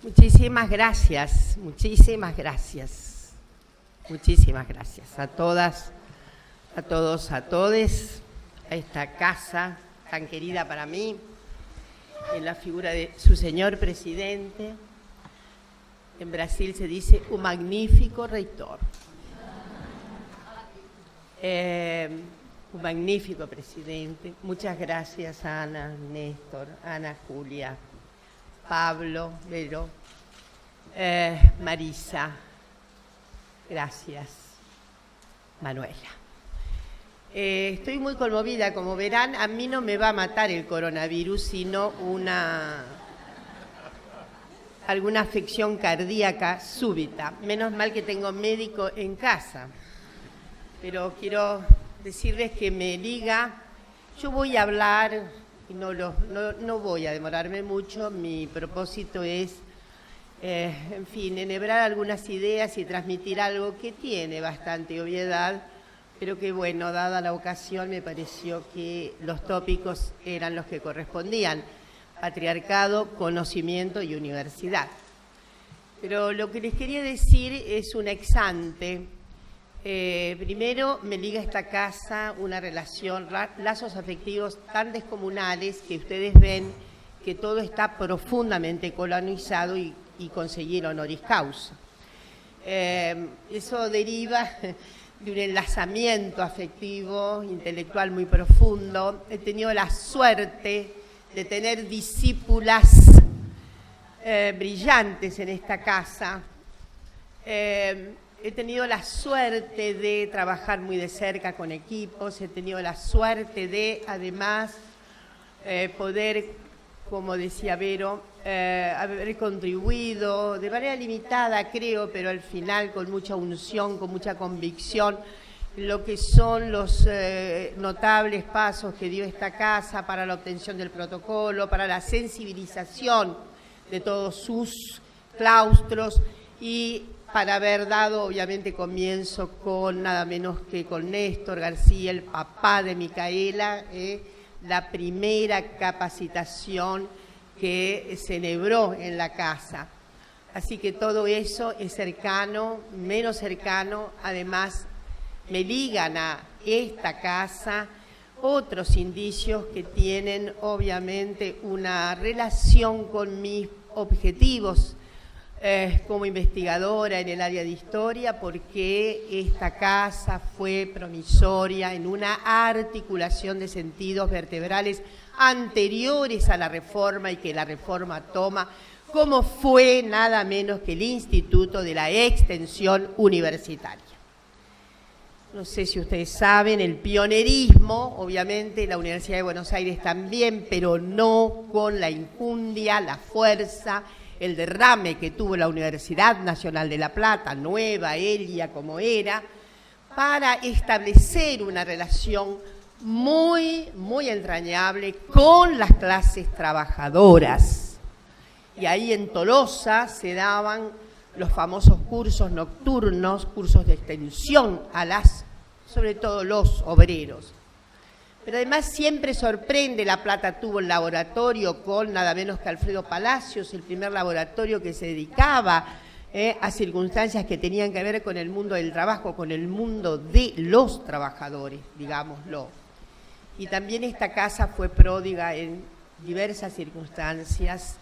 Muchísimas gracias, muchísimas gracias. Muchísimas gracias a todas, a todos, a todes, a esta casa tan querida para mí, en la figura de su señor presidente. En Brasil se dice un magnífico reitor. Un magnífico presidente. Muchas gracias a Ana, Néstor, Ana, Julia, Pablo, Vero, Marisa. Gracias, Manuela. Estoy muy conmovida, como verán. A mí no me va a matar el coronavirus, sino alguna afección cardíaca súbita. Menos mal que tengo médico en casa. Pero quiero decirles que me liga. Yo voy a hablar, y no voy a demorarme mucho. Mi propósito es, en fin, enhebrar algunas ideas y transmitir algo que tiene bastante obviedad, pero que, bueno, dada la ocasión, me pareció que los tópicos eran los que correspondían: patriarcado, conocimiento y universidad. Pero lo que les quería decir es un ex ante. Primero, me liga esta casa una relación, lazos afectivos tan descomunales que ustedes ven que todo está profundamente colonizado y conseguir honoris causa. Eso deriva de un enlazamiento afectivo, intelectual muy profundo. He tenido la suerte de tener discípulas brillantes en esta casa. He tenido la suerte de trabajar muy de cerca con equipos, he tenido la suerte de, además, poder, como decía Vero, haber contribuido de manera limitada, creo, pero al final con mucha unción, con mucha convicción, lo que son los notables pasos que dio esta casa para la obtención del protocolo, para la sensibilización de todos sus claustros y para haber dado, obviamente, comienzo con nada menos que con Néstor García, el papá de Micaela, la primera capacitación que se celebró en la casa. Así que todo eso es cercano, menos cercano. Además, me ligan a esta casa otros indicios que tienen, obviamente, una relación con mis objetivos como investigadora en el área de historia, porque esta casa fue promisoria en una articulación de sentidos vertebrales anteriores a la reforma y que la reforma toma, como fue nada menos que el Instituto de la Extensión Universitaria. No sé si ustedes saben, el pionerismo, obviamente, la Universidad de Buenos Aires también, pero no con la injundia, la fuerza, el derrame que tuvo la Universidad Nacional de La Plata, nueva, Elia como era, para establecer una relación muy, muy entrañable con las clases trabajadoras. Y ahí en Tolosa se daban los famosos cursos nocturnos, cursos de extensión sobre todo los obreros. Pero además siempre sorprende, La Plata tuvo el laboratorio con nada menos que Alfredo Palacios, el primer laboratorio que se dedicaba a circunstancias que tenían que ver con el mundo del trabajo, con el mundo de los trabajadores, digámoslo. Y también esta casa fue pródiga en diversas circunstancias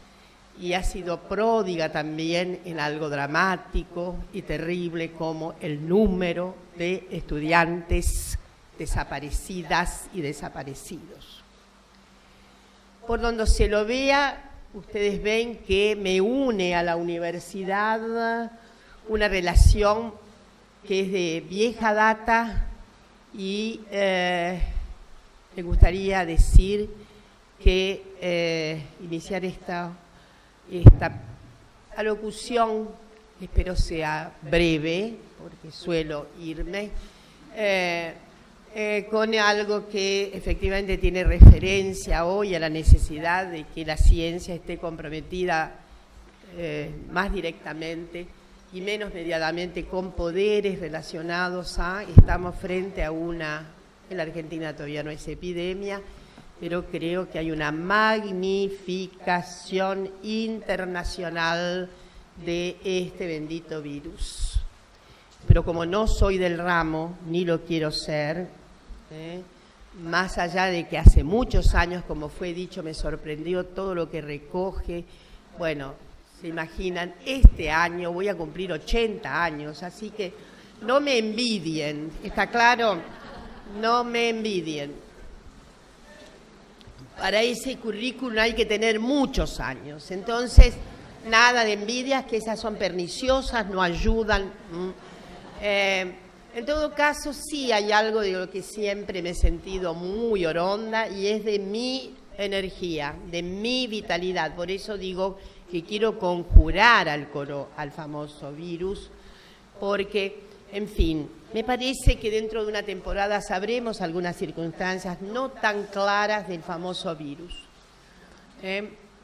y ha sido pródiga también en algo dramático y terrible como el número de estudiantes desaparecidas y desaparecidos. Por donde se lo vea, ustedes ven que me une a la universidad una relación que es de vieja data y me gustaría decir que iniciar esta alocución, espero sea breve, porque suelo irme, con algo que efectivamente tiene referencia hoy a la necesidad de que la ciencia esté comprometida más directamente y menos mediadamente con poderes relacionados a, estamos frente a en la Argentina todavía no es epidemia, pero creo que hay una magnificación internacional de este bendito virus. Pero como no soy del ramo, ni lo quiero ser, más allá de que hace muchos años, como fue dicho, me sorprendió todo lo que recoge. Bueno, se imaginan, este año voy a cumplir 80 años, así que no me envidien, ¿está claro? No me envidien. Para ese currículum hay que tener muchos años, entonces nada de envidias, que esas son perniciosas, no ayudan. En todo caso, sí hay algo de lo que siempre me he sentido muy oronda y es de mi energía, de mi vitalidad. Por eso digo que quiero conjurar al famoso virus, porque, en fin, me parece que dentro de una temporada sabremos algunas circunstancias no tan claras del famoso virus.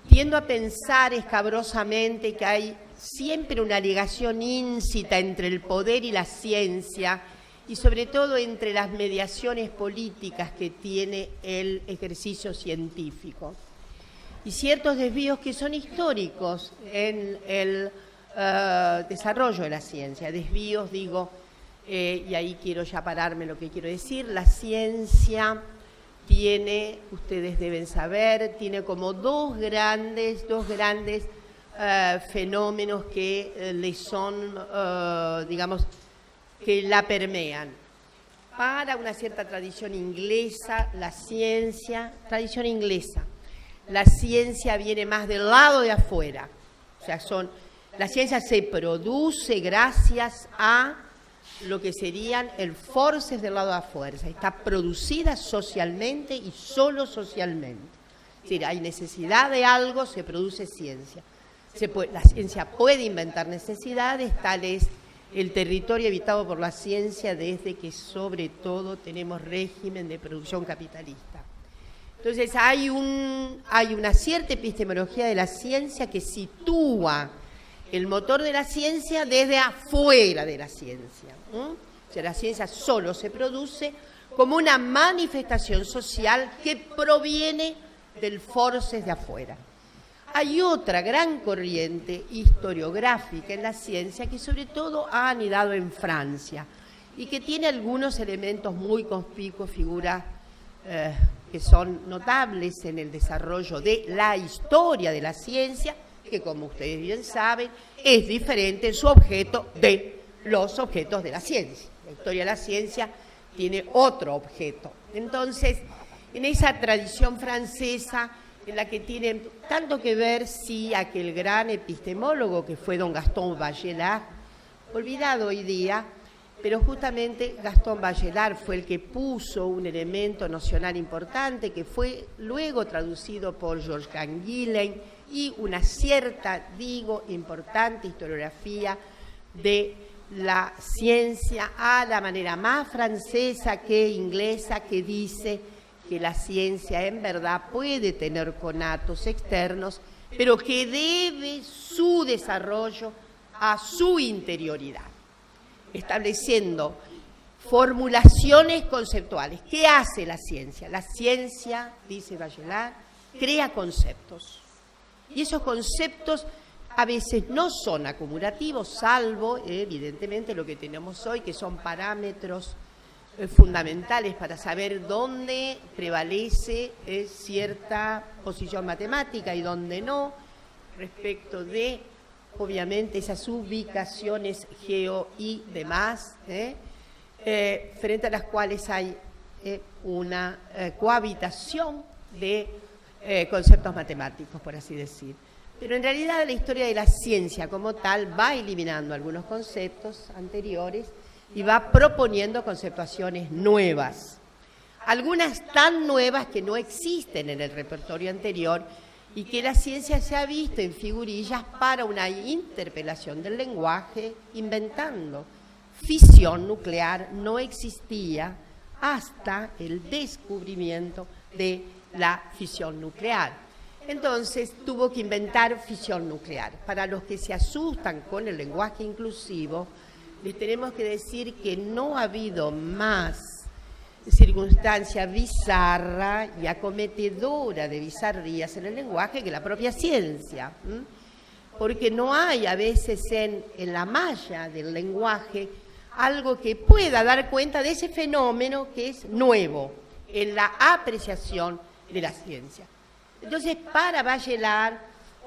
Tiendo a pensar escabrosamente que hay siempre una ligación íncita entre el poder y la ciencia y sobre todo entre las mediaciones políticas que tiene el ejercicio científico y ciertos desvíos que son históricos en el desarrollo de la ciencia. Desvíos, digo, y ahí quiero ya pararme lo que quiero decir. La ciencia tiene, ustedes deben saber, tiene como dos grandes fenómenos que le son, digamos, que la permean. Para una cierta tradición inglesa, la ciencia, tradición inglesa, la ciencia viene más del lado de afuera. O sea, la ciencia se produce gracias a lo que serían el forces del lado de afuera. Está producida socialmente y solo socialmente. Es decir, hay necesidad de algo, se produce ciencia. La ciencia puede inventar necesidades, tal es el territorio habitado por la ciencia desde que sobre todo tenemos régimen de producción capitalista. Entonces hay una cierta epistemología de la ciencia que sitúa el motor de la ciencia desde afuera de la ciencia. O sea, la ciencia solo se produce como una manifestación social que proviene del forces de afuera. Hay otra gran corriente historiográfica en la ciencia que sobre todo ha anidado en Francia y que tiene algunos elementos muy conspicuos, figuras que son notables en el desarrollo de la historia de la ciencia, que como ustedes bien saben es diferente en su objeto de los objetos de la ciencia. La historia de la ciencia tiene otro objeto. Entonces, en esa tradición francesa, en la que tiene tanto que ver, sí, aquel gran epistemólogo que fue don Gaston Bachelard, olvidado hoy día, pero justamente Gaston Bachelard fue el que puso un elemento nocional importante que fue luego traducido por Georges Canguilhem y una cierta, digo, importante historiografía de la ciencia a la manera más francesa que inglesa, que dice que la ciencia en verdad puede tener conatos externos, pero que debe su desarrollo a su interioridad, estableciendo formulaciones conceptuales. ¿Qué hace la ciencia? La ciencia, dice Bachelard, crea conceptos. Y esos conceptos a veces no son acumulativos, salvo, evidentemente, lo que tenemos hoy, que son parámetros fundamentales para saber dónde prevalece cierta posición matemática y dónde no, respecto de, obviamente, esas ubicaciones geo y demás, frente a las cuales hay una cohabitación de conceptos matemáticos, por así decir. Pero en realidad la historia de la ciencia como tal va eliminando algunos conceptos anteriores y va proponiendo conceptuaciones nuevas, algunas tan nuevas que no existen en el repertorio anterior y que la ciencia se ha visto en figurillas para una interpelación del lenguaje inventando. Fisión nuclear no existía hasta el descubrimiento de la fisión nuclear. Entonces tuvo que inventar fisión nuclear. Para los que se asustan con el lenguaje inclusivo, les tenemos que decir que no ha habido más circunstancia bizarra y acometedora de bizarrías en el lenguaje que la propia ciencia, porque no hay a veces en la malla del lenguaje algo que pueda dar cuenta de ese fenómeno que es nuevo en la apreciación de la ciencia. Entonces, para Bachelard,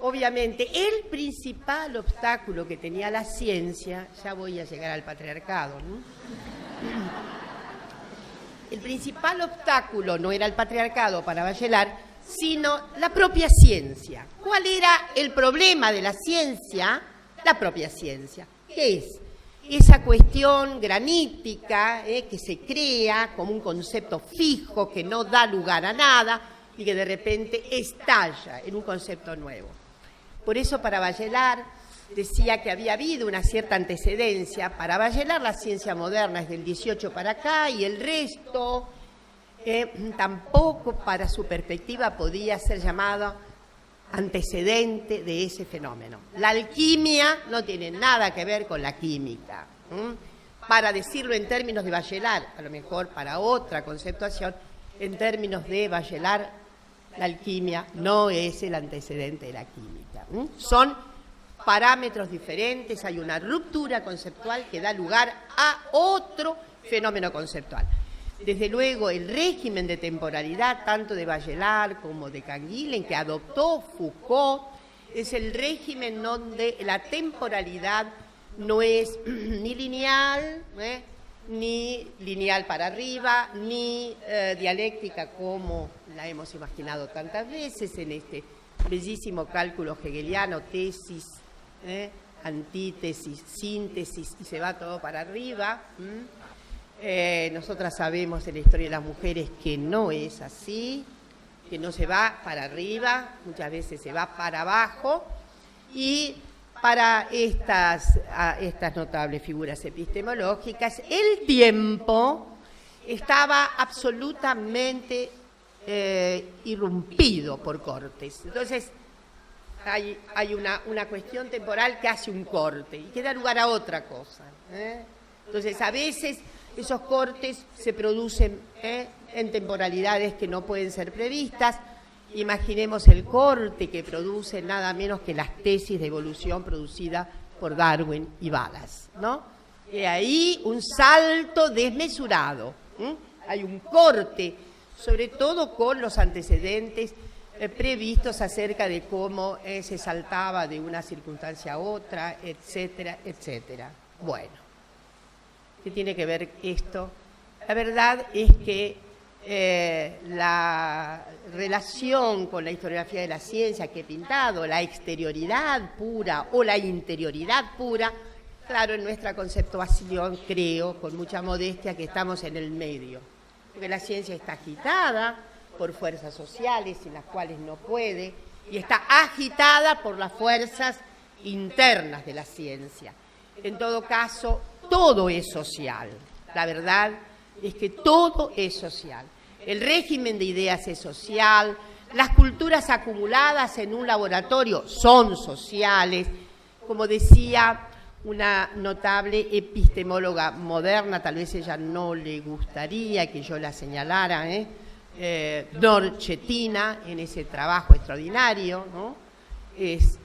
obviamente, el principal obstáculo que tenía la ciencia, ya voy a llegar al patriarcado, ¿no? El principal obstáculo no era el patriarcado para Bachelard, sino la propia ciencia. ¿Cuál era el problema de la ciencia? La propia ciencia. ¿Qué es? Esa cuestión granítica que se crea como un concepto fijo que no da lugar a nada y que de repente estalla en un concepto nuevo. Por eso para Bachelard decía que había habido una cierta antecedencia. Para Bachelard la ciencia moderna es del 18 para acá y el resto tampoco para su perspectiva podía ser llamado antecedente de ese fenómeno. La alquimia no tiene nada que ver con la química. Para decirlo en términos de Bachelard, a lo mejor para otra conceptuación, en términos de Bachelard, la alquimia no es el antecedente de la química. Son parámetros diferentes, hay una ruptura conceptual que da lugar a otro fenómeno conceptual. Desde luego, el régimen de temporalidad, tanto de Bachelard como de Canguilhem, que adoptó Foucault, es el régimen donde la temporalidad no es ni lineal, ni lineal para arriba, ni dialéctica como la hemos imaginado tantas veces en este bellísimo cálculo hegeliano, tesis, antítesis, síntesis, y se va todo para arriba. Nosotras sabemos en la historia de las mujeres que no es así, que no se va para arriba, muchas veces se va para abajo, y para estas notables figuras epistemológicas, el tiempo estaba absolutamente irrumpido por cortes. Entonces, hay una cuestión temporal que hace un corte y que da lugar a otra cosa. Entonces, a veces esos cortes se producen en temporalidades que no pueden ser previstas. Imaginemos el corte que produce nada menos que las tesis de evolución producidas por Darwin y Wallace, ¿no? Y ahí un salto desmesurado. Hay un corte, sobre todo con los antecedentes previstos acerca de cómo se saltaba de una circunstancia a otra, etcétera, etcétera. Bueno, ¿qué tiene que ver esto? La verdad es que la relación con la historiografía de la ciencia que he pintado, la exterioridad pura o la interioridad pura, claro, en nuestra conceptuación creo, con mucha modestia, que estamos en el medio, porque la ciencia está agitada por fuerzas sociales sin las cuales no puede, y está agitada por las fuerzas internas de la ciencia. En todo caso, todo es social. La verdad es que todo es social. El régimen de ideas es social, las culturas acumuladas en un laboratorio son sociales. Como decía una notable epistemóloga moderna, tal vez ella no le gustaría que yo la señalara, Norchetina, en ese trabajo extraordinario, ¿no? Es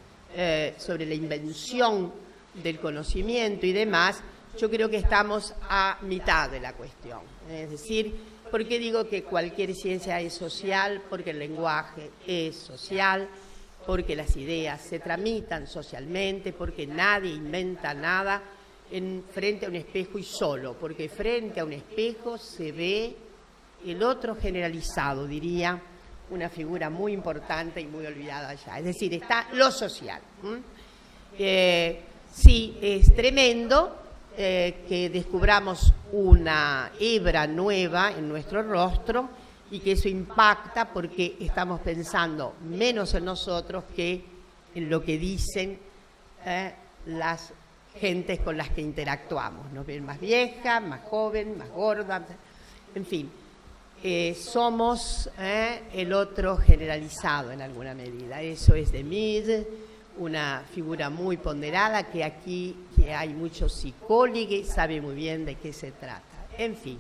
sobre la invención del conocimiento y demás. Yo creo que estamos a mitad de la cuestión. Es decir, ¿por qué digo que cualquier ciencia es social? Porque el lenguaje es social, porque las ideas se tramitan socialmente, porque nadie inventa nada frente a un espejo y solo, porque frente a un espejo se ve el otro generalizado, diría una figura muy importante y muy olvidada ya. Es decir, está lo social. Sí, es tremendo que descubramos una hebra nueva en nuestro rostro y que eso impacta porque estamos pensando menos en nosotros que en lo que dicen las gentes con las que interactuamos. Nos ven más vieja, más joven, más gorda, en fin. Somos el otro generalizado en alguna medida. Eso es de Mead, una figura muy ponderada que aquí que hay muchos psicólogos, sabe muy bien de qué se trata. En fin,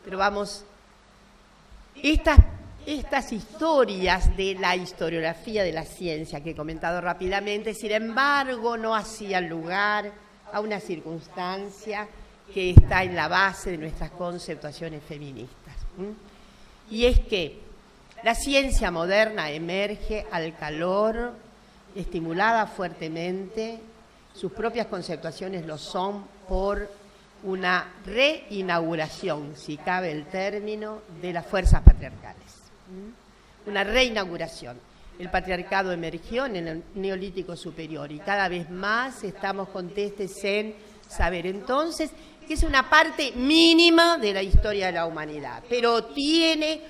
Pero vamos, estas historias de la historiografía de la ciencia que he comentado rápidamente, sin embargo, no hacían lugar a una circunstancia que está en la base de nuestras conceptuaciones feministas. Y es que la ciencia moderna emerge al calor, estimulada fuertemente, sus propias conceptuaciones lo son por una reinauguración, si cabe el término, de las fuerzas patriarcales. Una reinauguración. El patriarcado emergió en el Neolítico Superior y cada vez más estamos contestes en saber entonces que es una parte mínima de la historia de la humanidad, pero tiene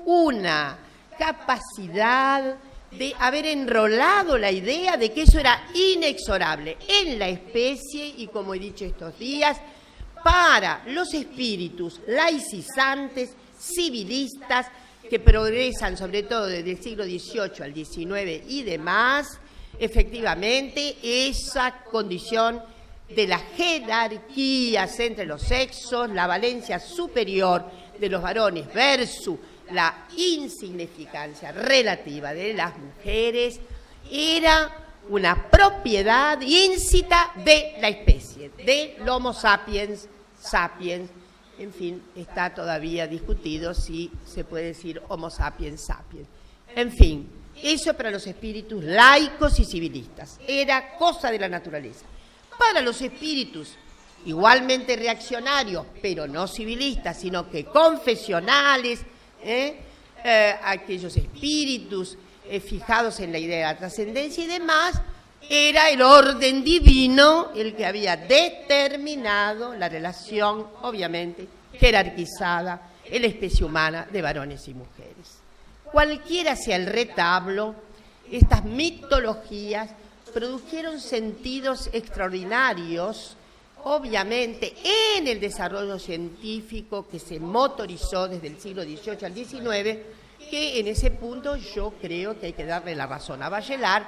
una capacidad de haber enrolado la idea de que eso era inexorable en la especie y, como he dicho estos días, para los espíritus laicizantes, civilistas, que progresan sobre todo desde el siglo XVIII al XIX y demás, efectivamente esa condición de las jerarquías entre los sexos, la valencia superior de los varones versus la insignificancia relativa de las mujeres, era una propiedad íncita de la especie, del Homo sapiens sapiens. En fin, está todavía discutido si se puede decir Homo sapiens sapiens. En fin, eso para los espíritus laicos y civilistas era cosa de la naturaleza. Para los espíritus igualmente reaccionarios, pero no civilistas, sino que confesionales, aquellos espíritus fijados en la idea de la trascendencia y demás, era el orden divino el que había determinado la relación, obviamente, jerarquizada en la especie humana de varones y mujeres. Cualquiera sea el retablo, estas mitologías produjeron sentidos extraordinarios, obviamente, en el desarrollo científico que se motorizó desde el siglo XVIII al XIX, que en ese punto yo creo que hay que darle la razón a Bachelard.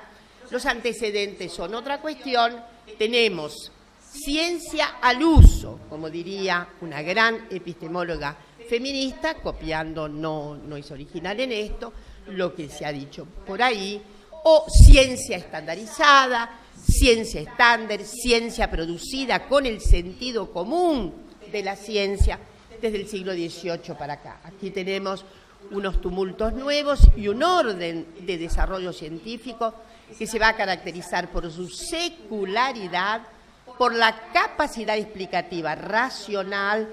Los antecedentes son otra cuestión. Tenemos ciencia al uso, como diría una gran epistemóloga feminista, copiando, no es original en esto, lo que se ha dicho por ahí, o ciencia estandarizada, ciencia estándar, ciencia producida con el sentido común de la ciencia desde el siglo XVIII para acá. Aquí tenemos unos tumultos nuevos y un orden de desarrollo científico que se va a caracterizar por su secularidad, por la capacidad explicativa racional,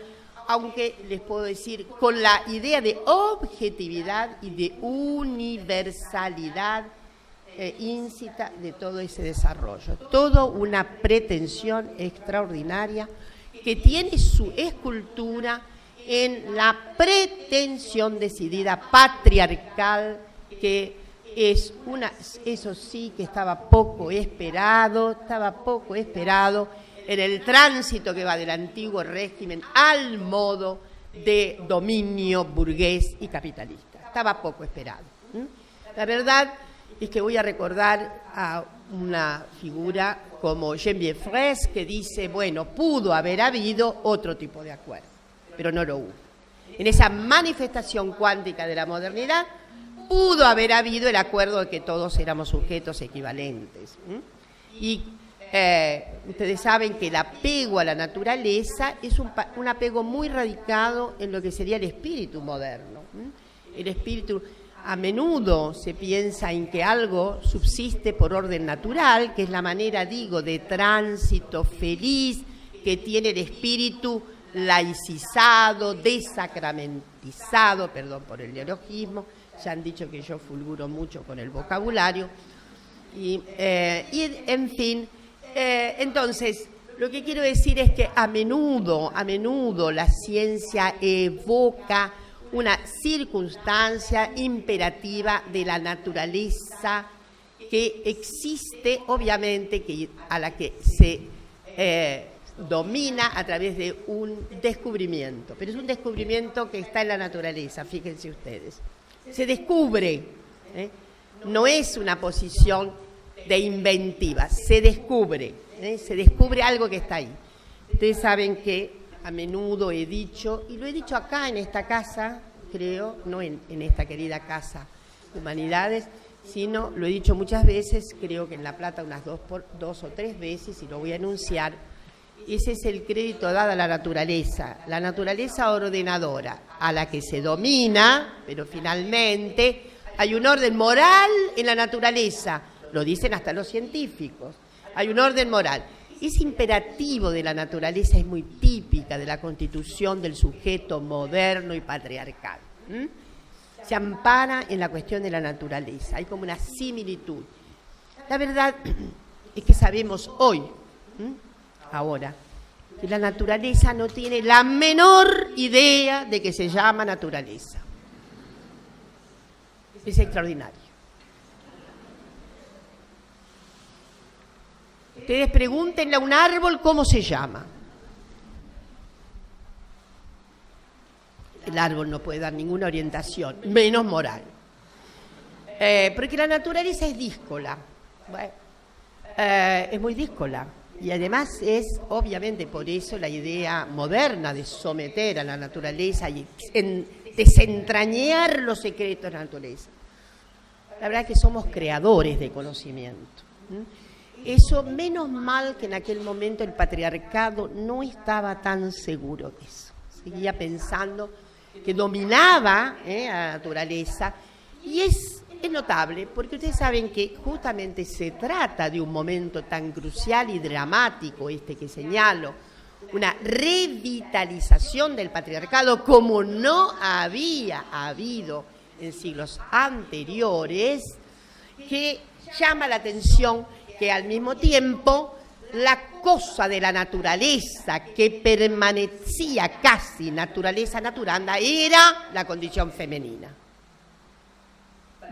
aunque les puedo decir, con la idea de objetividad y de universalidad íncita de todo ese desarrollo. Todo una pretensión extraordinaria que tiene su escultura en la pretensión decidida patriarcal, que es eso sí que estaba poco esperado en el tránsito que va del antiguo régimen al modo de dominio burgués y capitalista. Estaba poco esperado. La verdad es que voy a recordar a una figura como Geneviève Fraisse, que dice, bueno, pudo haber habido otro tipo de acuerdo, pero no lo hubo. En esa manifestación cuántica de la modernidad, pudo haber habido el acuerdo de que todos éramos sujetos equivalentes. Y ustedes saben que el apego a la naturaleza es un apego muy radicado en lo que sería el espíritu moderno. El espíritu, a menudo se piensa en que algo subsiste por orden natural, que es la manera, digo, de tránsito feliz que tiene el espíritu laicizado, desacramentizado, perdón por el neologismo. Ya han dicho que yo fulguro mucho con el vocabulario. Y en fin, entonces, lo que quiero decir es que a menudo la ciencia evoca una circunstancia imperativa de la naturaleza que existe, obviamente, a la que se domina a través de un descubrimiento. Pero es un descubrimiento que está en la naturaleza, fíjense ustedes. Se descubre, no es una posición de inventiva, se descubre algo que está ahí. Ustedes saben que a menudo he dicho, y lo he dicho acá en esta casa, creo, no en esta querida casa de Humanidades, sino lo he dicho muchas veces, creo que en La Plata unas dos o tres veces, y lo voy a enunciar. Ese es el crédito dado a la naturaleza ordenadora, a la que se domina, pero finalmente hay un orden moral en la naturaleza, lo dicen hasta los científicos, hay un orden moral. Ese imperativo de la naturaleza es muy típica de la constitución del sujeto moderno y patriarcal. Se ampara en la cuestión de la naturaleza, hay como una similitud. La verdad es que sabemos hoy, ahora, que la naturaleza no tiene la menor idea de que se llama naturaleza. Es extraordinario. Ustedes pregúntenle a un árbol cómo se llama. El árbol no puede dar ninguna orientación, menos moral. Porque la naturaleza es díscola. Bueno, es muy díscola. Y además es, obviamente, por eso la idea moderna de someter a la naturaleza y desentrañar los secretos de la naturaleza. La verdad es que somos creadores de conocimiento. Eso, menos mal que en aquel momento el patriarcado no estaba tan seguro de eso. Seguía pensando que dominaba a la naturaleza, y es notable porque ustedes saben que justamente se trata de un momento tan crucial y dramático que señalo, una revitalización del patriarcado como no había habido en siglos anteriores, que llama la atención que al mismo tiempo la cosa de la naturaleza que permanecía casi naturaleza naturanda era la condición femenina.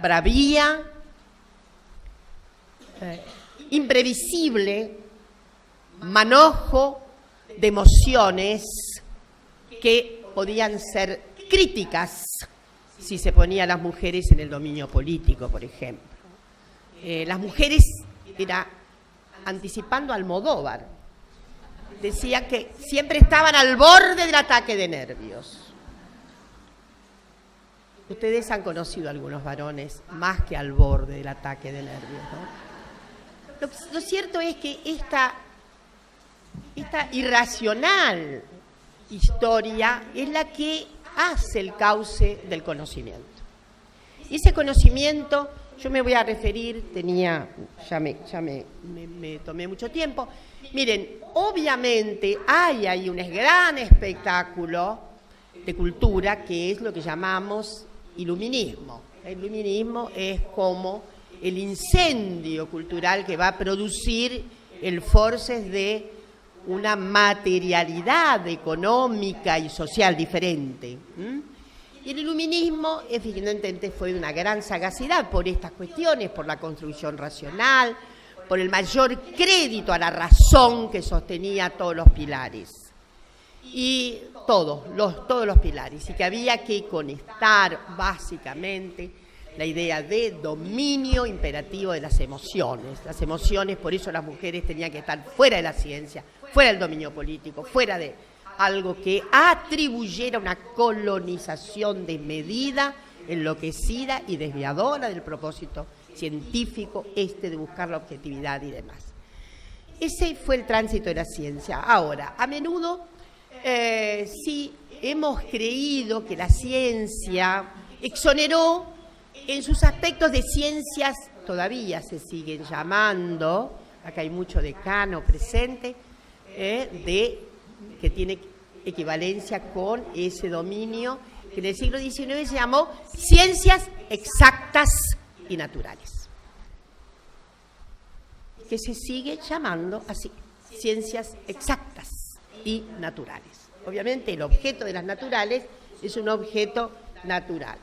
Bravía, imprevisible, manojo de emociones que podían ser críticas si se ponían las mujeres en el dominio político, por ejemplo. Las mujeres, era anticipando a Almodóvar, decía que siempre estaban al borde del ataque de nervios. Ustedes han conocido a algunos varones más que al borde del ataque de nervios, ¿no? Lo cierto es que esta irracional historia es la que hace el cauce del conocimiento. Y ese conocimiento, yo me voy a referir, ya me tomé mucho tiempo. Miren, obviamente hay ahí un gran espectáculo de cultura que es lo que llamamos iluminismo. El iluminismo es como el incendio cultural que va a producir el forces de una materialidad económica y social diferente. Y el iluminismo, evidentemente, fue de una gran sagacidad por estas cuestiones, por la construcción racional, por el mayor crédito a la razón que sostenía todos los pilares. Y todos los pilares, y que había que conectar básicamente la idea de dominio imperativo de las emociones. Las emociones, por eso las mujeres tenían que estar fuera de la ciencia, fuera del dominio político, fuera de algo que atribuyera una colonización desmedida, enloquecida y desviadora del propósito científico de buscar la objetividad y demás. Ese fue el tránsito de la ciencia. Ahora, a menudo sí hemos creído que la ciencia exoneró en sus aspectos de ciencias, todavía se siguen llamando, acá hay mucho decano presente, que tiene equivalencia con ese dominio que en el siglo XIX se llamó ciencias exactas y naturales, que se sigue llamando así, ciencias exactas y naturales. Obviamente el objeto de las naturales es un objeto natural,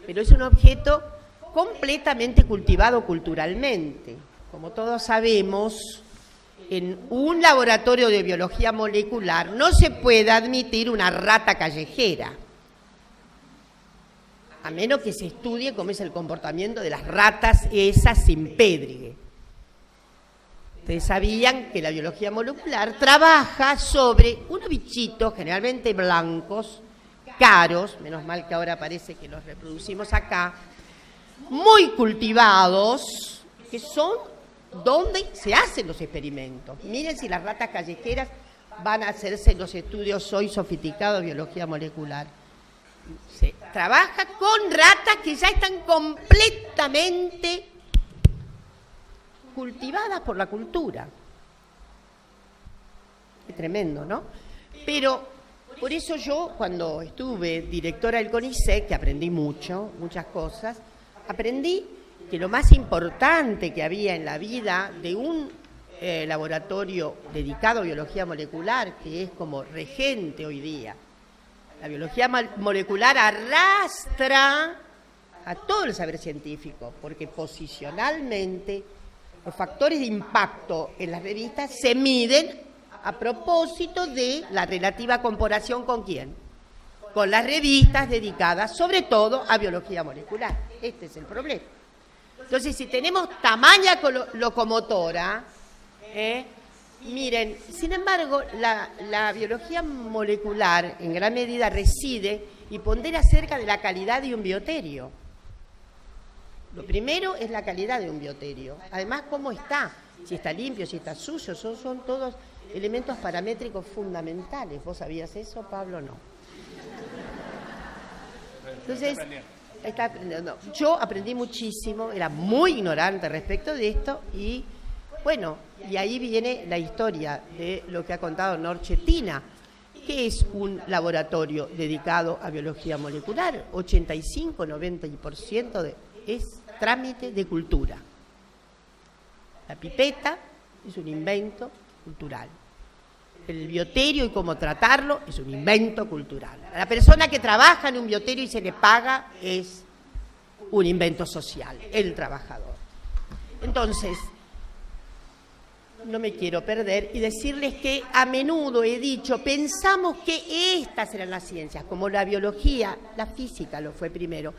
pero es un objeto completamente cultivado culturalmente. Como todos sabemos, en un laboratorio de biología molecular no se puede admitir una rata callejera, a menos que se estudie cómo es el comportamiento de las ratas esas sin pédrigue. Ustedes sabían que la biología molecular trabaja sobre unos bichitos, generalmente blancos, caros, menos mal que ahora parece que los reproducimos acá, muy cultivados, que son donde se hacen los experimentos. Miren si las ratas callejeras van a hacerse los estudios hoy sofisticados de biología molecular. Se trabaja con ratas que ya están completamente cultivadas por la cultura. Es tremendo, ¿no? Pero por eso yo, cuando estuve directora del CONICET, que aprendí muchas cosas, aprendí que lo más importante que había en la vida de un laboratorio dedicado a biología molecular, que es como regente hoy día, la biología molecular arrastra a todo el saber científico, porque posicionalmente los factores de impacto en las revistas se miden a propósito de la relativa comparación ¿con quién? Con las revistas dedicadas sobre todo a biología molecular. Este es el problema. Entonces, si tenemos tamaña locomotora, miren, sin embargo, la biología molecular en gran medida reside y pondera acerca de la calidad de un bioterio. Lo primero es la calidad de un bioterio. Además, cómo está, si está limpio, si está sucio, son todos elementos paramétricos fundamentales. ¿Vos sabías eso, Pablo? No. Entonces, está aprendiendo. Yo aprendí muchísimo, era muy ignorante respecto de esto y, bueno, y ahí viene la historia de lo que ha contado Norchetina, que es un laboratorio dedicado a biología molecular. 85-90% es trámite de cultura. La pipeta es un invento cultural. El bioterio y cómo tratarlo es un invento cultural. La persona que trabaja en un bioterio y se le paga es un invento social, el trabajador. Entonces, no me quiero perder y decirles que a menudo he dicho, pensamos que estas eran las ciencias, como la biología, la física lo fue primero,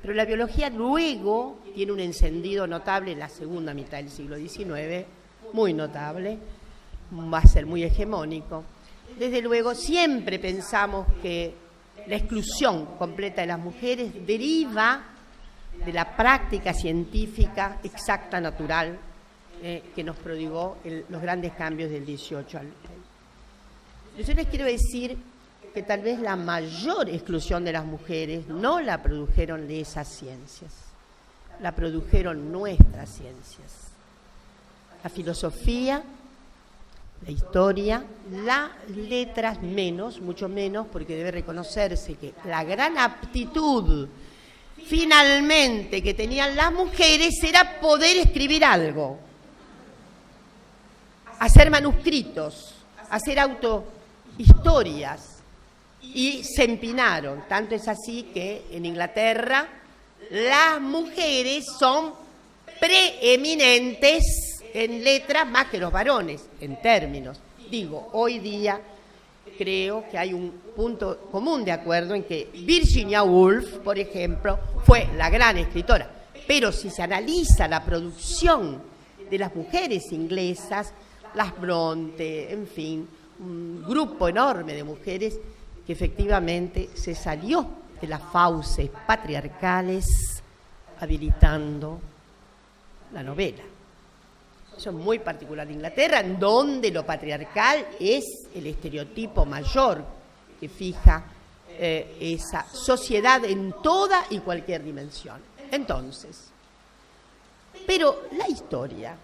pero la biología luego tiene un encendido notable en la segunda mitad del siglo XIX, muy notable, va a ser muy hegemónico. Desde luego, siempre pensamos que la exclusión completa de las mujeres deriva de la práctica científica exacta, natural, que nos prodigó los grandes cambios del 18 al... Yo les quiero decir que tal vez la mayor exclusión de las mujeres no la produjeron de esas ciencias, la produjeron nuestras ciencias. La filosofía, la historia, las letras menos, mucho menos, porque debe reconocerse que la gran aptitud finalmente que tenían las mujeres era poder escribir algo, hacer manuscritos, hacer autohistorias, y se empinaron. Tanto es así que en Inglaterra las mujeres son preeminentes en letras más que los varones, en términos. Digo, hoy día creo que hay un punto común de acuerdo en que Virginia Woolf, por ejemplo, fue la gran escritora. Pero si se analiza la producción de las mujeres inglesas, las Bronte, en fin, un grupo enorme de mujeres que efectivamente se salió de las fauces patriarcales, habilitando la novela. Eso es muy particular de Inglaterra, en donde lo patriarcal es el estereotipo mayor que fija esa sociedad en toda y cualquier dimensión. Entonces, pero la historia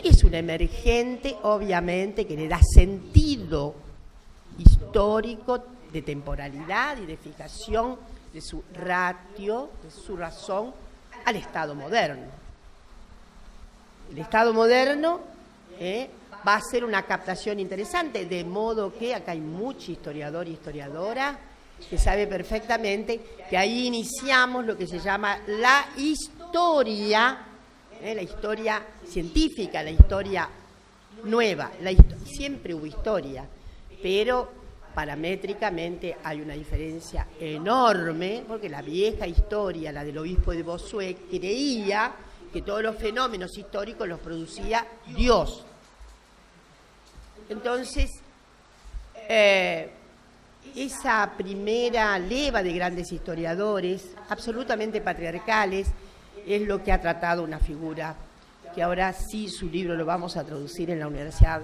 es una emergente, obviamente, que le da sentido histórico, de temporalidad y de fijación de su ratio, de su razón, al Estado moderno. El Estado moderno va a ser una captación interesante, de modo que acá hay mucho historiador y historiadora que sabe perfectamente que ahí iniciamos lo que se llama la historia científica, la historia nueva. Siempre hubo historia, pero paramétricamente hay una diferencia enorme, porque la vieja historia, la del obispo de Bossuet, creía que todos los fenómenos históricos los producía Dios. Entonces, esa primera leva de grandes historiadores, absolutamente patriarcales, es lo que ha tratado una figura que ahora sí su libro lo vamos a traducir en la Universidad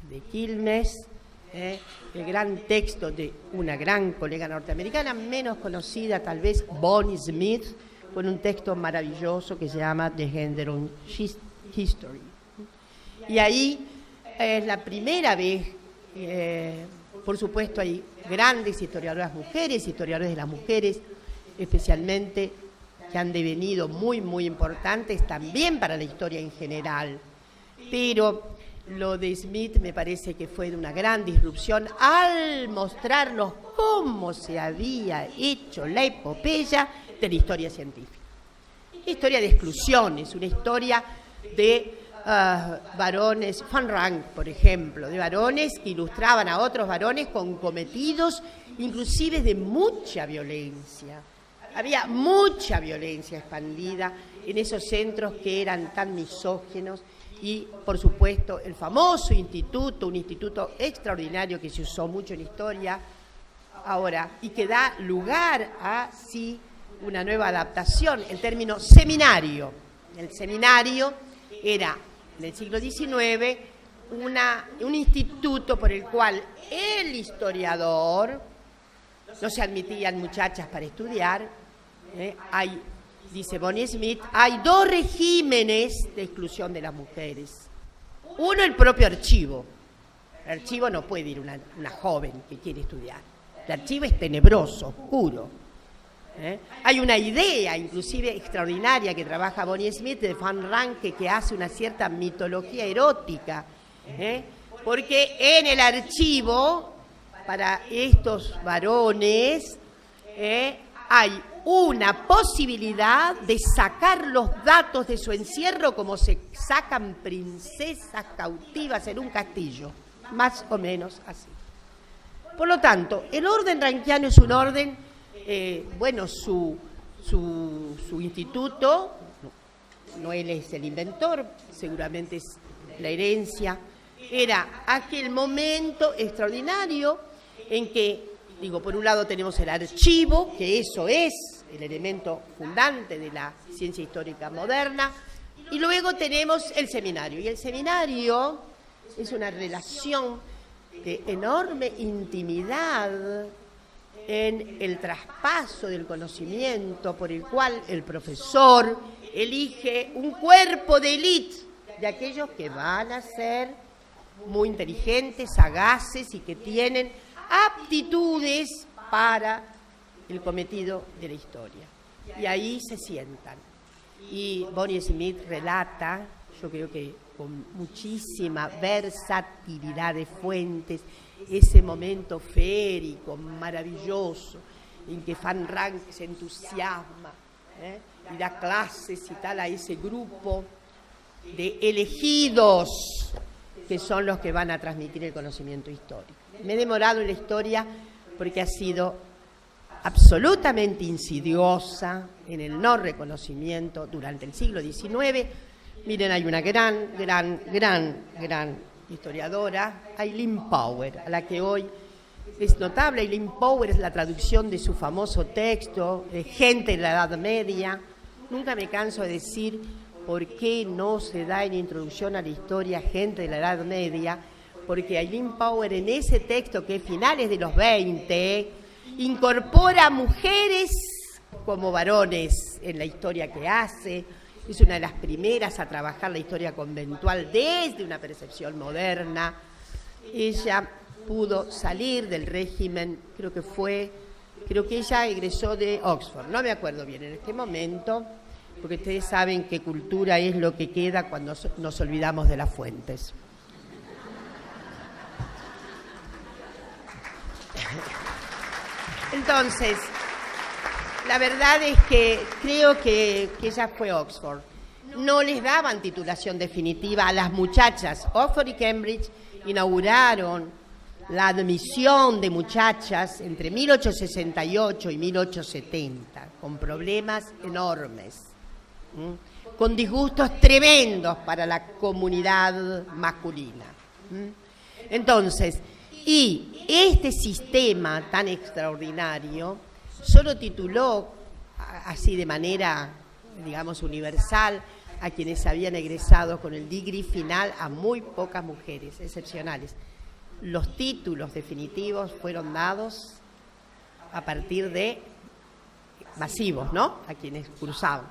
de Quilmes, el gran texto de una gran colega norteamericana, menos conocida tal vez, Bonnie Smith, con un texto maravilloso que se llama The Gender History. Y ahí es la primera vez, por supuesto hay grandes historiadoras mujeres, historiadores de las mujeres, especialmente que han devenido muy, muy importantes también para la historia en general. Pero lo de Smith me parece que fue de una gran disrupción al mostrarnos cómo se había hecho la epopeya de la historia científica. Historia de exclusiones, una historia de varones, Van Rank, por ejemplo, de varones que ilustraban a otros varones con cometidos, inclusive de mucha violencia. Había mucha violencia expandida en esos centros que eran tan misóginos y, por supuesto, el famoso instituto, un instituto extraordinario que se usó mucho en historia ahora y que da lugar a, sí, una nueva adaptación, el término seminario. El seminario era, en el siglo XIX, un instituto por el cual el historiador, no se admitían muchachas para estudiar, dice Bonnie Smith, hay dos regímenes de exclusión de las mujeres. Uno, el propio archivo. El archivo no puede ir una joven que quiere estudiar. El archivo es tenebroso, oscuro. Hay una idea, inclusive extraordinaria, que trabaja Bonnie Smith de Van Ranke, que hace una cierta mitología erótica. Porque en el archivo, para estos varones, hay una posibilidad de sacar los datos de su encierro como se sacan princesas cautivas en un castillo, más o menos así. Por lo tanto, el orden rankiano es un orden, su instituto, no él es el inventor, seguramente es la herencia, era aquel momento extraordinario en que, por un lado tenemos el archivo, que eso es el elemento fundante de la ciencia histórica moderna, y luego tenemos el seminario. Y el seminario es una relación de enorme intimidad en el traspaso del conocimiento por el cual el profesor elige un cuerpo de élite de aquellos que van a ser muy inteligentes, sagaces y que tienen aptitudes para el cometido de la historia. Y ahí se sientan. Y Bonnie Smith relata, yo creo que con muchísima versatilidad de fuentes, ese momento férico, maravilloso, en que Van Ranke se entusiasma y da clases y tal a ese grupo de elegidos que son los que van a transmitir el conocimiento histórico. Me he demorado en la historia porque ha sido absolutamente insidiosa en el no reconocimiento durante el siglo XIX. Miren, hay una gran historiadora, Eileen Power, a la que hoy es notable. Eileen Power es la traducción de su famoso texto, Gente de la Edad Media. Nunca me canso de decir por qué no se da en introducción a la historia Gente de la Edad Media, porque Eileen Power en ese texto, que es finales de los 20, incorpora mujeres como varones en la historia que hace. Es una de las primeras a trabajar la historia conventual desde una percepción moderna. Ella pudo salir del régimen, creo que ella egresó de Oxford, no me acuerdo bien en este momento, porque ustedes saben que cultura es lo que queda cuando nos olvidamos de las fuentes. Entonces, la verdad es que creo que ella fue Oxford. No les daban titulación definitiva a las muchachas. Oxford y Cambridge inauguraron la admisión de muchachas entre 1868 y 1870, con problemas enormes. con disgustos tremendos para la comunidad masculina. Entonces, y este sistema tan extraordinario solo tituló así de manera, digamos, universal a quienes habían egresado con el degree final a muy pocas mujeres, excepcionales. Los títulos definitivos fueron dados a partir de masivos, ¿no? A quienes cursaban.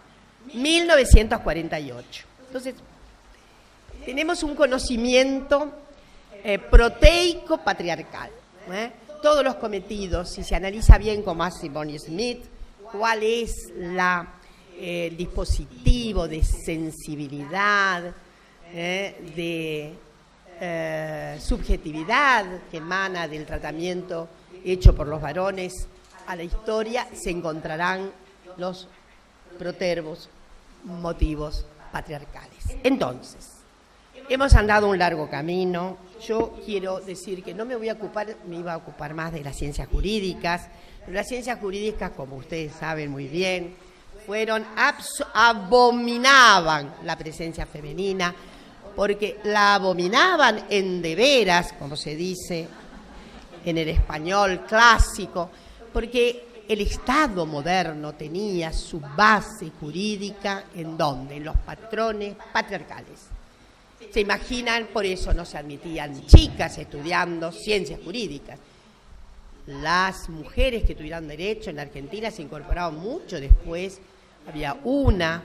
1948. Entonces, tenemos un conocimiento proteico patriarcal. Todos los cometidos, si se analiza bien como hace Bonnie Smith, cuál es el dispositivo de sensibilidad, de subjetividad que emana del tratamiento hecho por los varones a la historia, se encontrarán los protervos motivos patriarcales. Entonces, hemos andado un largo camino. Yo quiero decir que no me iba a ocupar más de las ciencias jurídicas, pero las ciencias jurídicas, como ustedes saben muy bien, abominaban la presencia femenina, porque la abominaban en de veras, como se dice en el español clásico, porque el Estado moderno tenía su base jurídica ¿en dónde? En los patrones patriarcales. Se imaginan, por eso no se admitían chicas estudiando ciencias jurídicas. Las mujeres que tuvieron derecho en la Argentina se incorporaron mucho después. Había una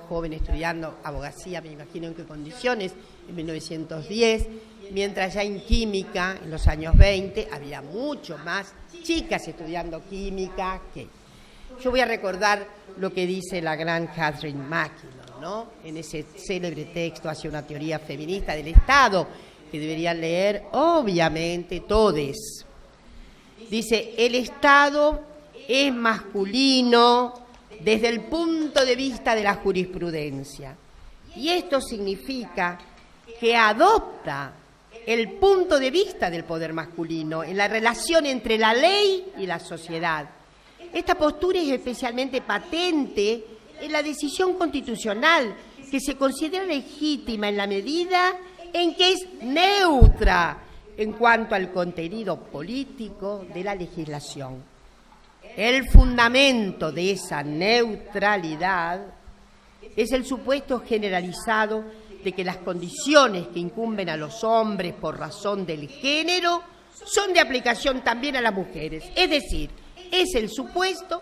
joven estudiando abogacía, me imagino en qué condiciones, en 1910, mientras ya en química, en los años 20, había mucho más chicas estudiando química que... Yo voy a recordar lo que dice la gran Catherine Mackinnon, ¿no? En ese célebre texto hacia una teoría feminista del Estado, que deberían leer, obviamente, todes. Dice, el Estado es masculino desde el punto de vista de la jurisprudencia. Y esto significa que adopta el punto de vista del poder masculino en la relación entre la ley y la sociedad. Esta postura es especialmente patente en la decisión constitucional, que se considera legítima en la medida en que es neutra en cuanto al contenido político de la legislación. El fundamento de esa neutralidad es el supuesto generalizado de que las condiciones que incumben a los hombres por razón del género son de aplicación también a las mujeres. Es decir, es el supuesto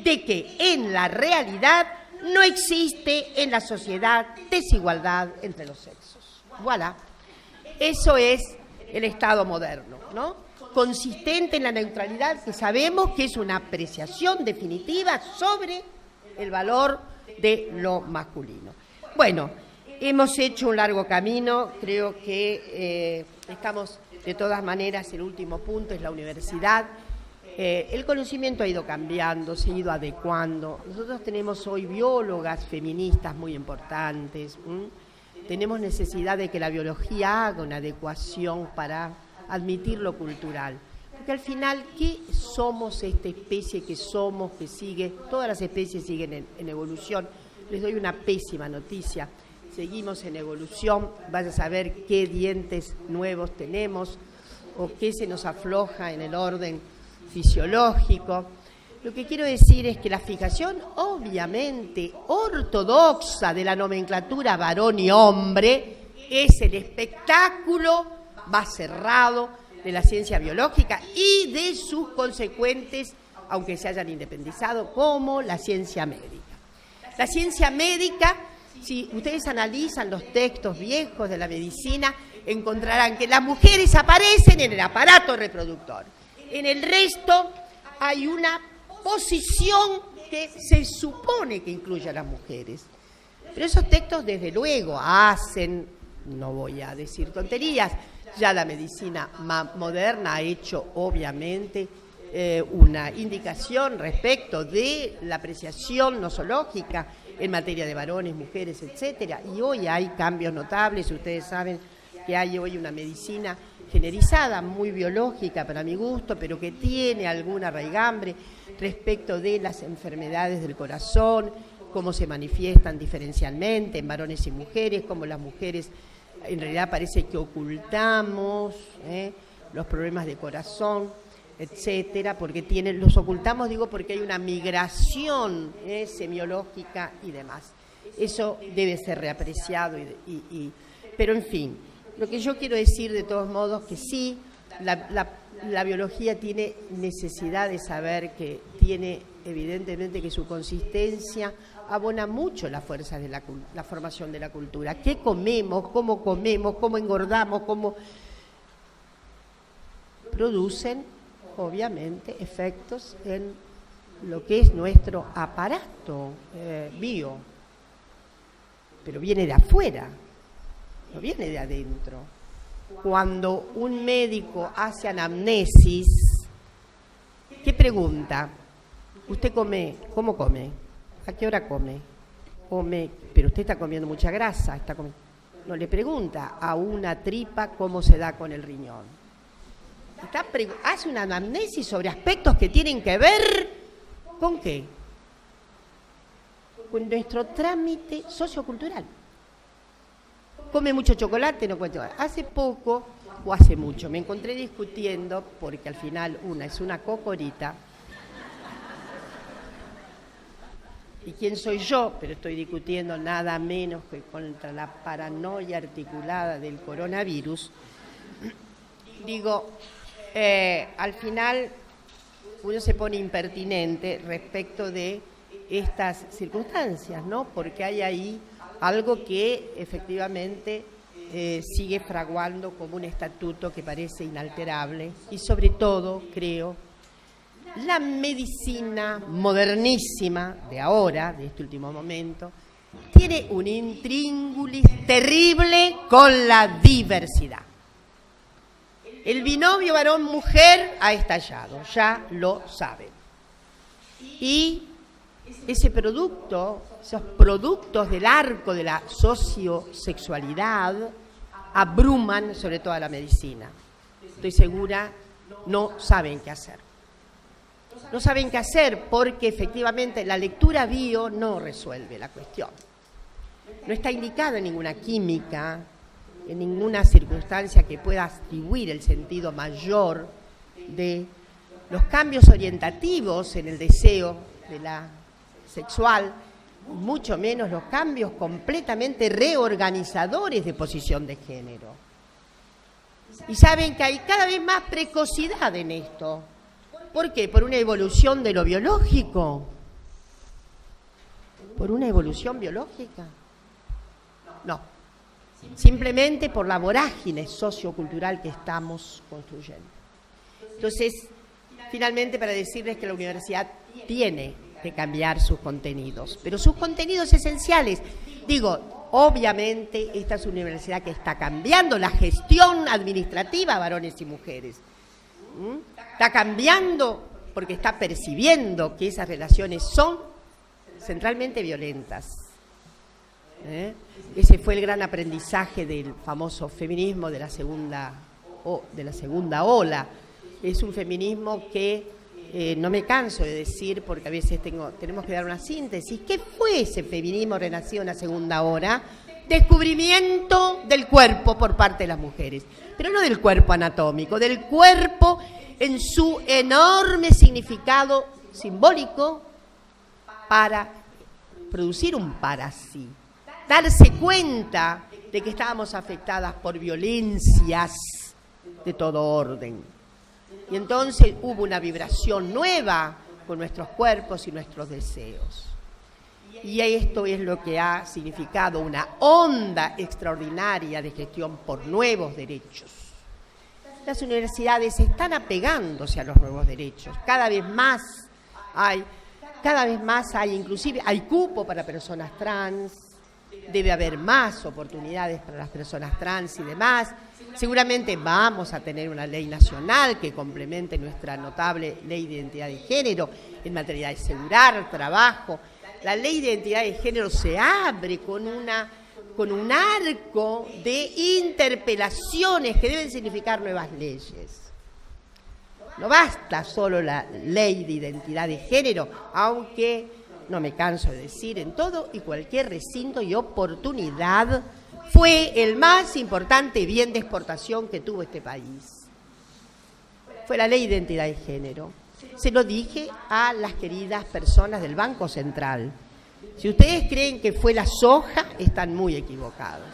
de que en la realidad no existe en la sociedad desigualdad entre los sexos. Voilà. Eso es el Estado moderno, ¿no? Consistente en la neutralidad, que sabemos que es una apreciación definitiva sobre el valor de lo masculino. Bueno, hemos hecho un largo camino, creo que estamos, de todas maneras, el último punto es la universidad. El conocimiento ha ido cambiando, se ha ido adecuando. Nosotros tenemos hoy biólogas feministas muy importantes. Tenemos necesidad de que la biología haga una adecuación para admitir lo cultural. Porque al final, ¿qué somos esta especie que somos, que sigue? Todas las especies siguen en evolución. Les doy una pésima noticia. Seguimos en evolución. Vaya a saber qué dientes nuevos tenemos o qué se nos afloja en el orden fisiológico. Lo que quiero decir es que la fijación obviamente ortodoxa de la nomenclatura varón y hombre es el espectáculo más cerrado de la ciencia biológica y de sus consecuentes, aunque se hayan independizado, como la ciencia médica. La ciencia médica, si ustedes analizan los textos viejos de la medicina, encontrarán que las mujeres aparecen en el aparato reproductor. En el resto hay una posición que se supone que incluye a las mujeres. Pero esos textos, desde luego, hacen, no voy a decir tonterías, ya la medicina moderna ha hecho, obviamente, una indicación respecto de la apreciación nosológica en materia de varones, mujeres, etcétera. Y hoy hay cambios notables. Ustedes saben que hay hoy una medicina generizada, muy biológica para mi gusto, pero que tiene alguna raigambre. respecto de las enfermedades del corazón, cómo se manifiestan diferencialmente en varones y mujeres, cómo las mujeres en realidad parece que ocultamos los problemas de corazón, etcétera, porque los ocultamos, digo, porque hay una migración semiológica y demás. Eso debe ser reapreciado, pero en fin, lo que yo quiero decir de todos modos que sí, la biología tiene necesidad de saber que tiene evidentemente que su consistencia abona mucho las fuerzas de la formación de la cultura. ¿Qué comemos? ¿Cómo engordamos? ¿Cómo producen, obviamente, efectos en lo que es nuestro aparato bio? Pero viene de afuera, no viene de adentro. Cuando un médico hace anamnesis, ¿qué pregunta? ¿Usted come? ¿Cómo come? ¿A qué hora come? Come, pero usted está comiendo mucha grasa. No le pregunta a una tripa cómo se da con el riñón. Hace una anamnesis sobre aspectos que tienen que ver ¿con qué? Con nuestro trámite sociocultural. Come mucho chocolate, no cuento. Hace poco, o hace mucho, me encontré discutiendo, porque al final una es una cocorita, y quién soy yo, pero estoy discutiendo nada menos que contra la paranoia articulada del coronavirus. Digo, al final uno se pone impertinente respecto de estas circunstancias, ¿no? Porque hay ahí algo que efectivamente sigue fraguando como un estatuto que parece inalterable y sobre todo, creo, la medicina modernísima de ahora, de este último momento, tiene un intríngulis terrible con la diversidad. El binomio varón-mujer ha estallado, ya lo saben. Y esos productos del arco de la sociosexualidad abruman sobre toda la medicina. Estoy segura, no saben qué hacer. No saben qué hacer porque efectivamente la lectura bio no resuelve la cuestión. No está indicada en ninguna química, en ninguna circunstancia que pueda atribuir el sentido mayor de los cambios orientativos en el deseo de la sexual, mucho menos los cambios completamente reorganizadores de posición de género. Y saben que hay cada vez más precocidad en esto. ¿Por qué? ¿Por una evolución de lo biológico? ¿Por una evolución biológica? No. Simplemente por la vorágine sociocultural que estamos construyendo. Entonces, finalmente, para decirles que la universidad tiene que cambiar sus contenidos, pero sus contenidos esenciales. Digo, obviamente, esta es una universidad que está cambiando la gestión administrativa, varones y mujeres. Está cambiando porque está percibiendo que esas relaciones son centralmente violentas. Ese fue el gran aprendizaje del famoso feminismo de la segunda ola. Es un feminismo que no me canso de decir, porque a veces tenemos que dar una síntesis. ¿Qué fue ese feminismo renacido en la segunda ola? Descubrimiento del cuerpo por parte de las mujeres, pero no del cuerpo anatómico, del cuerpo en su enorme significado simbólico para producir un para sí. Darse cuenta de que estábamos afectadas por violencias de todo orden. Y entonces hubo una vibración nueva con nuestros cuerpos y nuestros deseos. Y esto es lo que ha significado una onda extraordinaria de gestión por nuevos derechos. Las universidades están apegándose a los nuevos derechos. Cada vez más hay, inclusive hay cupo para personas trans, debe haber más oportunidades para las personas trans y demás. Seguramente vamos a tener una ley nacional que complemente nuestra notable ley de identidad de género en materia de asegurar trabajo. La ley de identidad de género se abre con un arco de interpelaciones que deben significar nuevas leyes. No basta solo la ley de identidad de género, aunque, no me canso de decir, en todo y cualquier recinto y oportunidad fue el más importante bien de exportación que tuvo este país. Fue la ley de identidad de género. Se lo dije a las queridas personas del Banco Central. Si ustedes creen que fue la soja, están muy equivocados.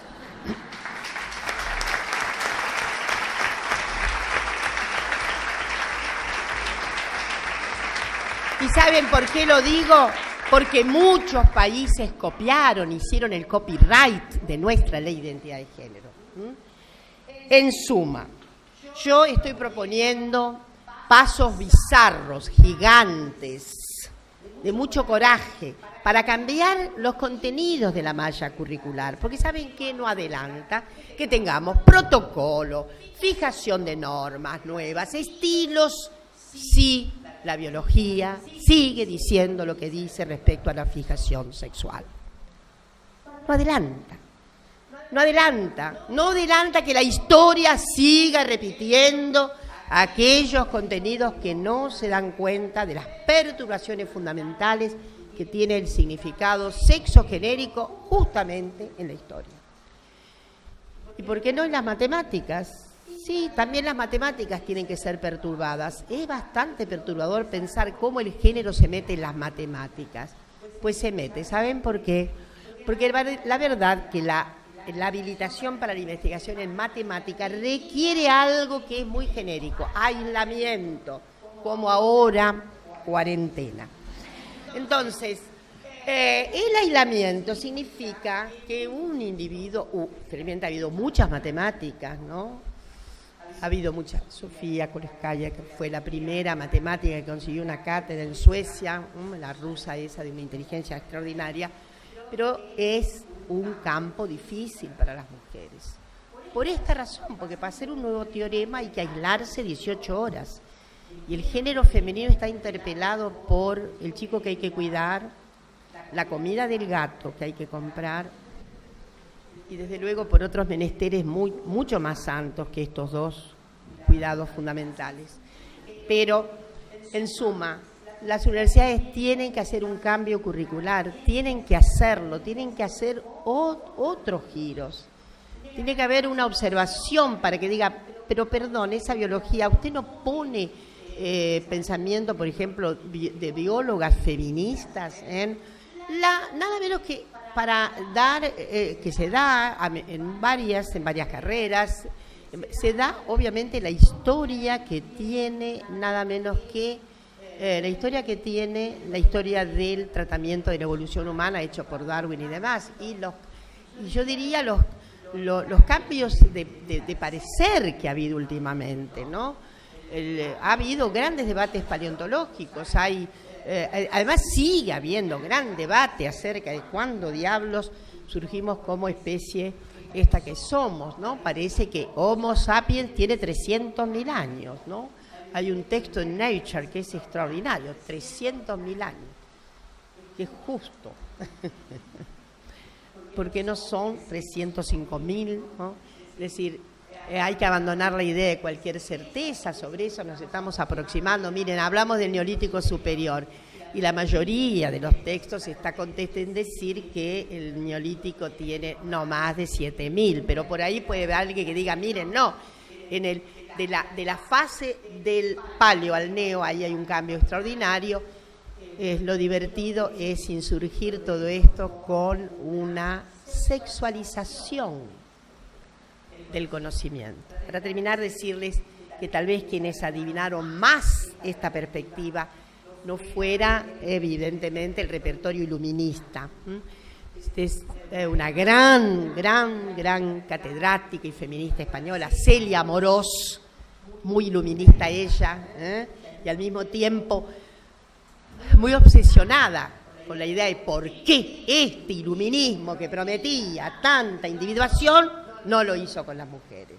¿Y saben por qué lo digo? Porque muchos países copiaron, hicieron el copyright de nuestra ley de identidad de género. En suma, yo estoy proponiendo pasos bizarros, gigantes, de mucho coraje, para cambiar los contenidos de la malla curricular, porque ¿saben qué no adelanta? Que tengamos protocolo, fijación de normas nuevas, estilos, sí. La biología sigue diciendo lo que dice respecto a la fijación sexual. No adelanta. No adelanta que la historia siga repitiendo aquellos contenidos que no se dan cuenta de las perturbaciones fundamentales que tiene el significado sexogenérico justamente en la historia. ¿Y por qué no en las matemáticas? Sí, también las matemáticas tienen que ser perturbadas. Es bastante perturbador pensar cómo el género se mete en las matemáticas. Pues se mete, ¿saben por qué? Porque la verdad que la habilitación para la investigación en matemática requiere algo que es muy genérico, aislamiento, como ahora cuarentena. Entonces, el aislamiento significa que un individuo, finalmente ha habido muchas matemáticas, ¿no? Ha habido muchas. Sofía Koleskaya, que fue la primera matemática que consiguió una cátedra en Suecia, la rusa esa de una inteligencia extraordinaria, pero es un campo difícil para las mujeres. Por esta razón, porque para hacer un nuevo teorema hay que aislarse 18 horas. Y el género femenino está interpelado por el chico que hay que cuidar, la comida del gato que hay que comprar, y desde luego por otros menesteres mucho más santos que estos dos cuidados fundamentales. Pero, en suma, las universidades tienen que hacer un cambio curricular, tienen que hacerlo, tienen que hacer otros giros. Tiene que haber una observación para que diga, pero perdón, esa biología, usted no pone pensamiento, por ejemplo, de biólogas feministas en nada menos que para dar, que se da en varias carreras, se da obviamente la historia que tiene, nada menos que la historia del tratamiento de la evolución humana hecho por Darwin y demás, y yo diría los cambios de parecer que ha habido últimamente, ¿no? Ha habido grandes debates paleontológicos, además sigue habiendo gran debate acerca de cuándo diablos surgimos como especie esta que somos, ¿no? Parece que Homo sapiens tiene 300.000 años, ¿no? Hay un texto en Nature que es extraordinario, 300.000 años, que es justo, porque no son 305.000, ¿no? Es decir, hay que abandonar la idea de cualquier certeza sobre eso, nos estamos aproximando. Miren, hablamos del Neolítico Superior y la mayoría de los textos está contesta en decir que el Neolítico tiene no más de 7.000, pero por ahí puede haber alguien que diga, miren, no, de la fase del Paleo al Neo, ahí hay un cambio extraordinario. Lo divertido es insurgir todo esto con una sexualización del conocimiento. Para terminar, decirles que tal vez quienes adivinaron más esta perspectiva no fuera, evidentemente, el repertorio iluminista. Es una gran catedrática y feminista española, Celia Amorós, muy iluminista ella, y al mismo tiempo muy obsesionada con la idea de por qué este iluminismo que prometía tanta individuación no lo hizo con las mujeres.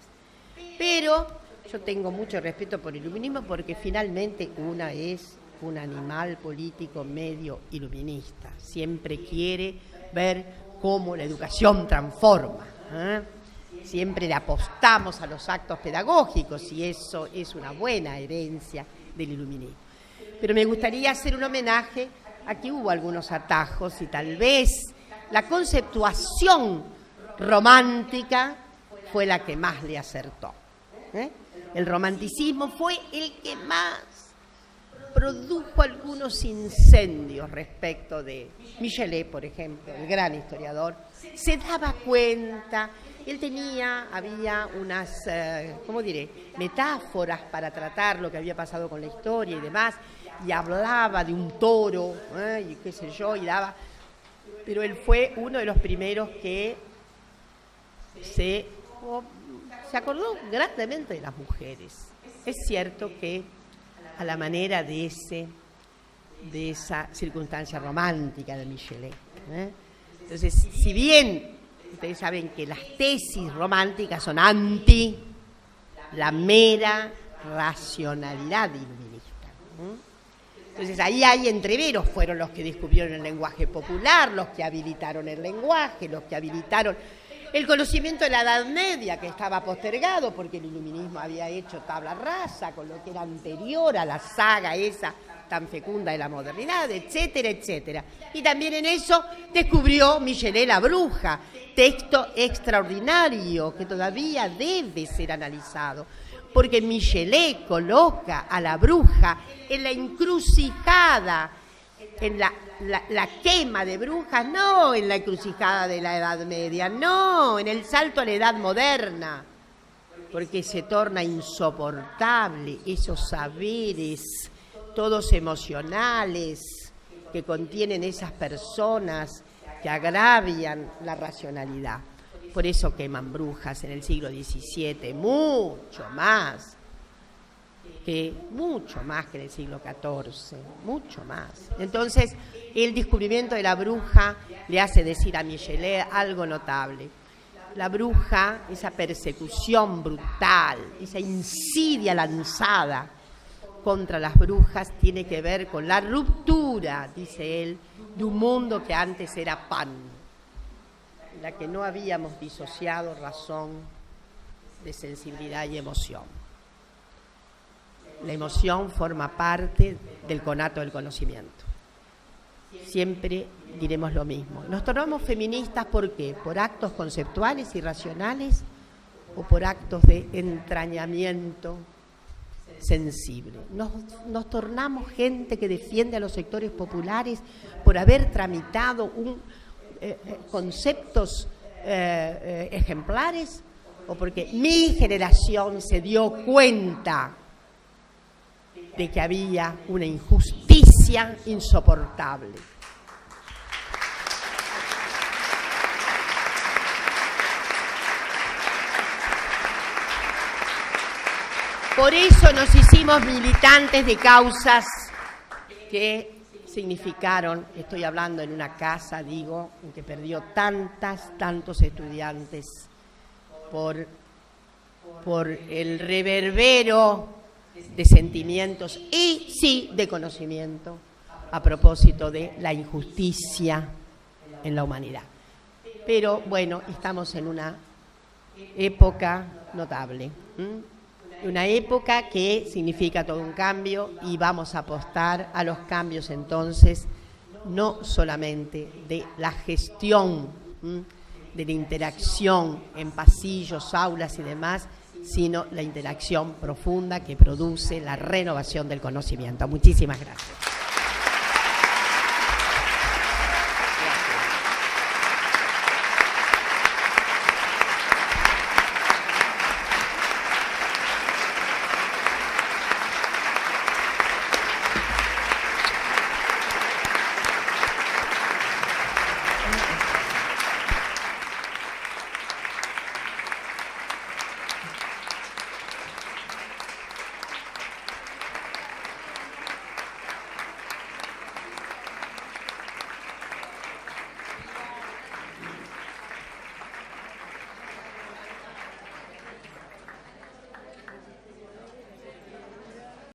Pero yo tengo mucho respeto por el iluminismo porque finalmente una es un animal político medio iluminista. Siempre quiere ver cómo la educación transforma. siempre le apostamos a los actos pedagógicos y eso es una buena herencia del iluminismo. Pero me gustaría hacer un homenaje a que hubo algunos atajos y tal vez la conceptuación romántica fue la que más le acertó. El romanticismo fue el que más produjo algunos incendios respecto de Michelet, por ejemplo, el gran historiador, se daba cuenta, había unas, metáforas para tratar lo que había pasado con la historia y demás, y hablaba de un toro, y qué sé yo, pero él fue uno de los primeros que se acordó grandemente de las mujeres. Es cierto que a la manera de esa circunstancia romántica de Michelet. Entonces, si bien ustedes saben que las tesis románticas son anti la mera racionalidad iluminista. Entonces, ahí hay entreveros, fueron los que descubrieron el lenguaje popular, los que habilitaron el lenguaje, los que habilitaron el conocimiento de la Edad Media, que estaba postergado porque el iluminismo había hecho tabla rasa con lo que era anterior a la saga esa tan fecunda de la modernidad, etcétera, etcétera. Y también en eso descubrió Michelet La Bruja, texto extraordinario que todavía debe ser analizado, porque Michelet coloca a la bruja en la encrucijada, en la quema de brujas, no en la encrucijada de la Edad Media, no, en el salto a la Edad Moderna, porque se torna insoportable esos saberes, todos emocionales, que contienen esas personas que agravian la racionalidad. Por eso queman brujas en el siglo XVII, mucho más que en el siglo XIV, mucho más. Entonces, el descubrimiento de la bruja le hace decir a Michelet algo notable. La bruja, esa persecución brutal, esa insidia lanzada contra las brujas, tiene que ver con la ruptura, dice él, de un mundo que antes era pan, en la que no habíamos disociado razón de sensibilidad y emoción. La emoción forma parte del conato del conocimiento. Siempre diremos lo mismo. ¿Nos tornamos feministas por qué? ¿Por actos conceptuales y racionales o por actos de entrañamiento sensible? Nos tornamos gente que defiende a los sectores populares por haber tramitado conceptos ejemplares o porque mi generación se dio cuenta de que había una injusticia insoportable. Por eso nos hicimos militantes de causas que significaron, estoy hablando en una casa, digo, en que perdió tantos estudiantes por el reverbero de sentimientos y sí de conocimiento a propósito de la injusticia en la humanidad. Pero bueno, estamos en una época notable, una época que significa todo un cambio y vamos a apostar a los cambios entonces, no solamente de la gestión, de la interacción en pasillos, aulas y demás, sino la interacción profunda que produce la renovación del conocimiento. Muchísimas gracias.